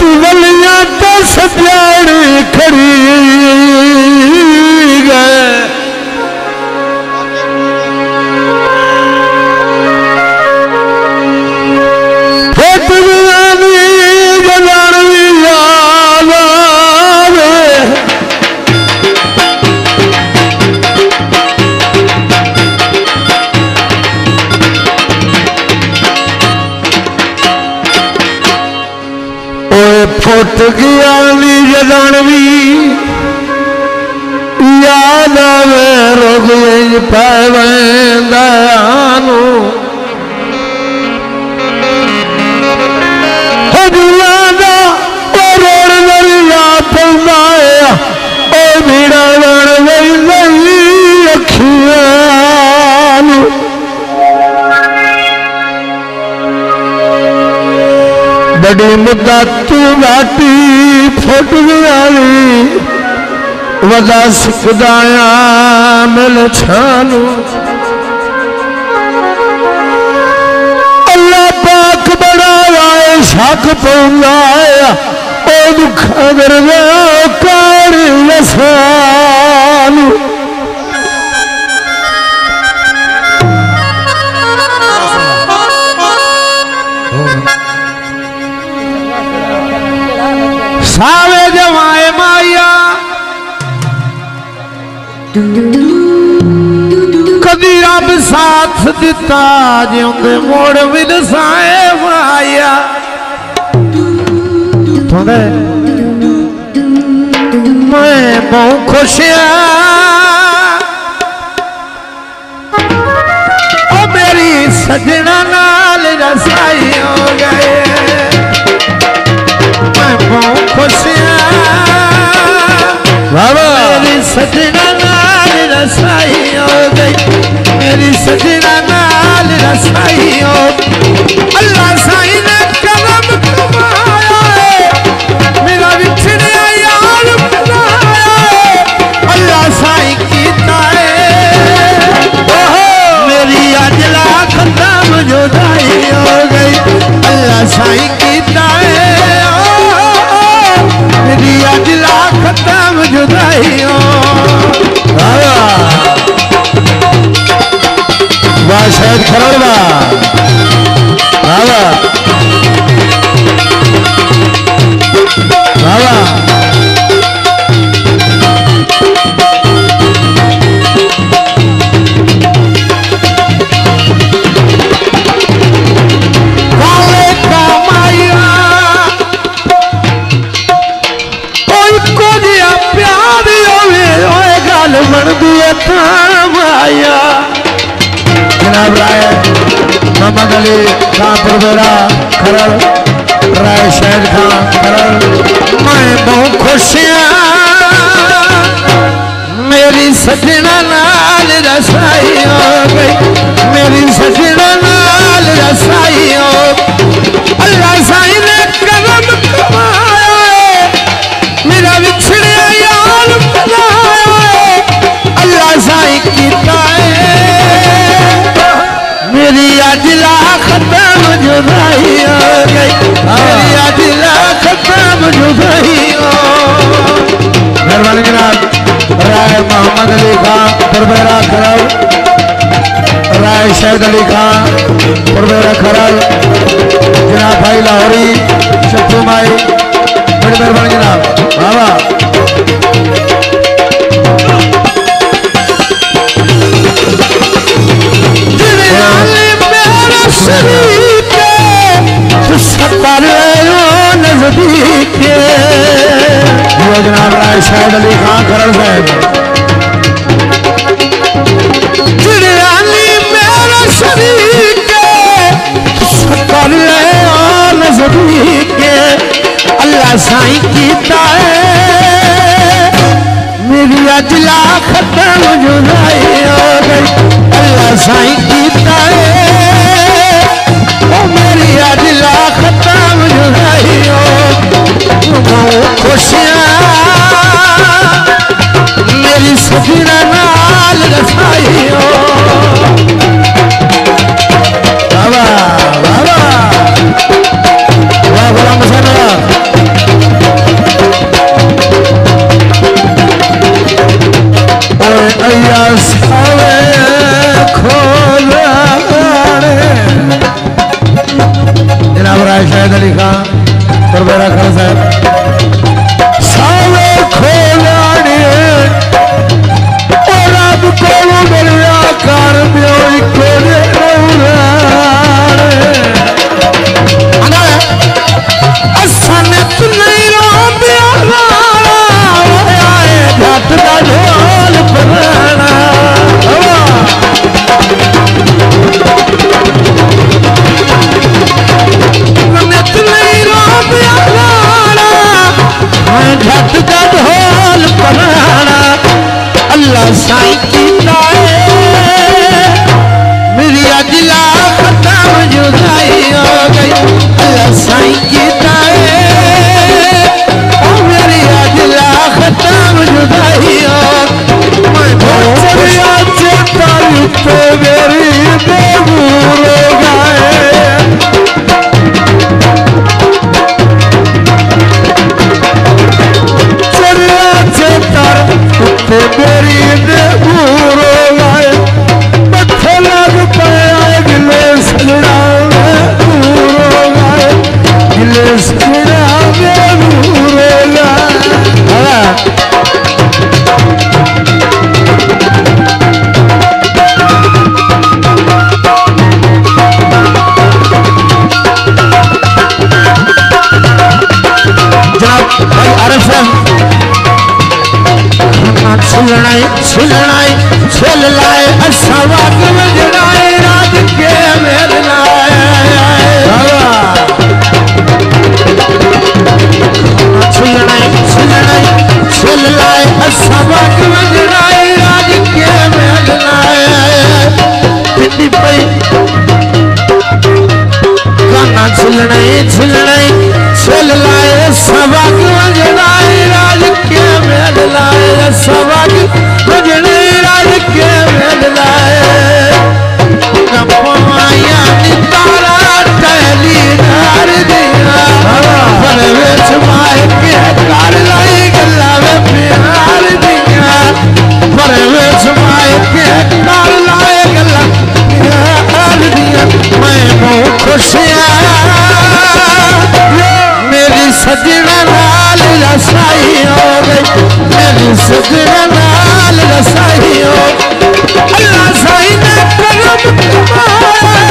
वलियां तो सजाड़ी खड़ी गए फुट गया जदनवी याद आवे रोग पैवेंदानू हजूदा रोड़ दरिया पौंदा ओ भीड़ा लड़ गई अखियां बड़ी मुद्दत बाटी फुट गया वदा सिखदाया मिल छानू अल्लाह पाक बड़ा शक पौंदा ओ दुख अगर कार लसानू सावे जमाए माया कदी रब साथ दिता जिंदे मोड़ विदसाए माया थोड़े मैं बहुत खुशियां ओ मेरी सजना नाल रसाई हो गए बहुत खुशियां मेरी सजना नाल रसाई हो गई मेरी सजना नाल रसाई हो अल्लाह साईं ने कलम कमाया मेरा बिछड़िया यार बनाया अल्लाह साईं कीता है मेरी अजला खत्म जुदाई हो गई अल्लाह साईं कीता है मेरी अजला खत्म जुदाई हो वाह शायद खरड़ वाह जनाब राय मोहम्मद अली खान परवेरा खरड़ राय शहद खान खरड़ मैं बहुत खुशियां मेरी सजना नाल रसाई हो गई मेरी सजना नाल रसाई हो अल्लाह साईं ने कलम कमाया मेरा बिछड़िया यार बनाया अल्लाह साईं कीता है मेरी अजला खत्म जुदाई हो गई मेरी अजला खत्म जुदाई हो मेहरबानी जनाब राय मोहम्मद अली खान परवेरा खरड़ राय शहद अली खान परवेरा खरड़ जनाब भाई लाहौरी शत्रू माई बड़ी मेहरबानी जनाब बाबा जनाब राय शहद अली खान खरड़ साहब मेरा शरीक अल्लाह साईं कीता है मेरी अजला खत्म जुदाई हो गई अल्लाह साईं कीता है मेरी अजला खत्म जुदाई हो खुशियां मेरी सजना नाल रसाई हो बाबा बाबा वाह बड़ा मसाला अली खान परवेरा खान साहब सावे खोलाने और अब कोलो मिलया कर दियो इको दे रौला असन तू नहीं रोंदिया आए घट दा ढोल पराना झट का ढोल पराना अल्लाह साई की मेरी अजला खत्म जुदाई हो गई अल्लाह साई की मेरी अजला खत्म जुदाई हो मैं चेता तो मेरी बेबूर हो गए मेरी दूर हो गए मथे लग पाया गिले सजना में दूर हो गए गिले सजना में दूर हो गए जनाब भाई आरिफ साहब छिलनाई छिल लाए अच्छा वाक वजनाए राज के मेल लाए छिलनाई छिल लाए अच्छा वाक वजनाए राज के मेल लाए पिंडी पई गाना छिलनाई छिल लाए अच्छा वाक वजनाए राज के मेल लाए सवाग बजने राज के मेल लाए कपवाया नितारा टहली नार दिया पर वेच माए के कार लाई गल्ला में प्यार दिया पर वेच माए के कार लाए गल्ला प्यार दिया मैं बहुत खुशियां मेरी सजना लाल रसाई हो गई मेरी सजना लाल रसाई हो अल्लाह साई ने करम कमाया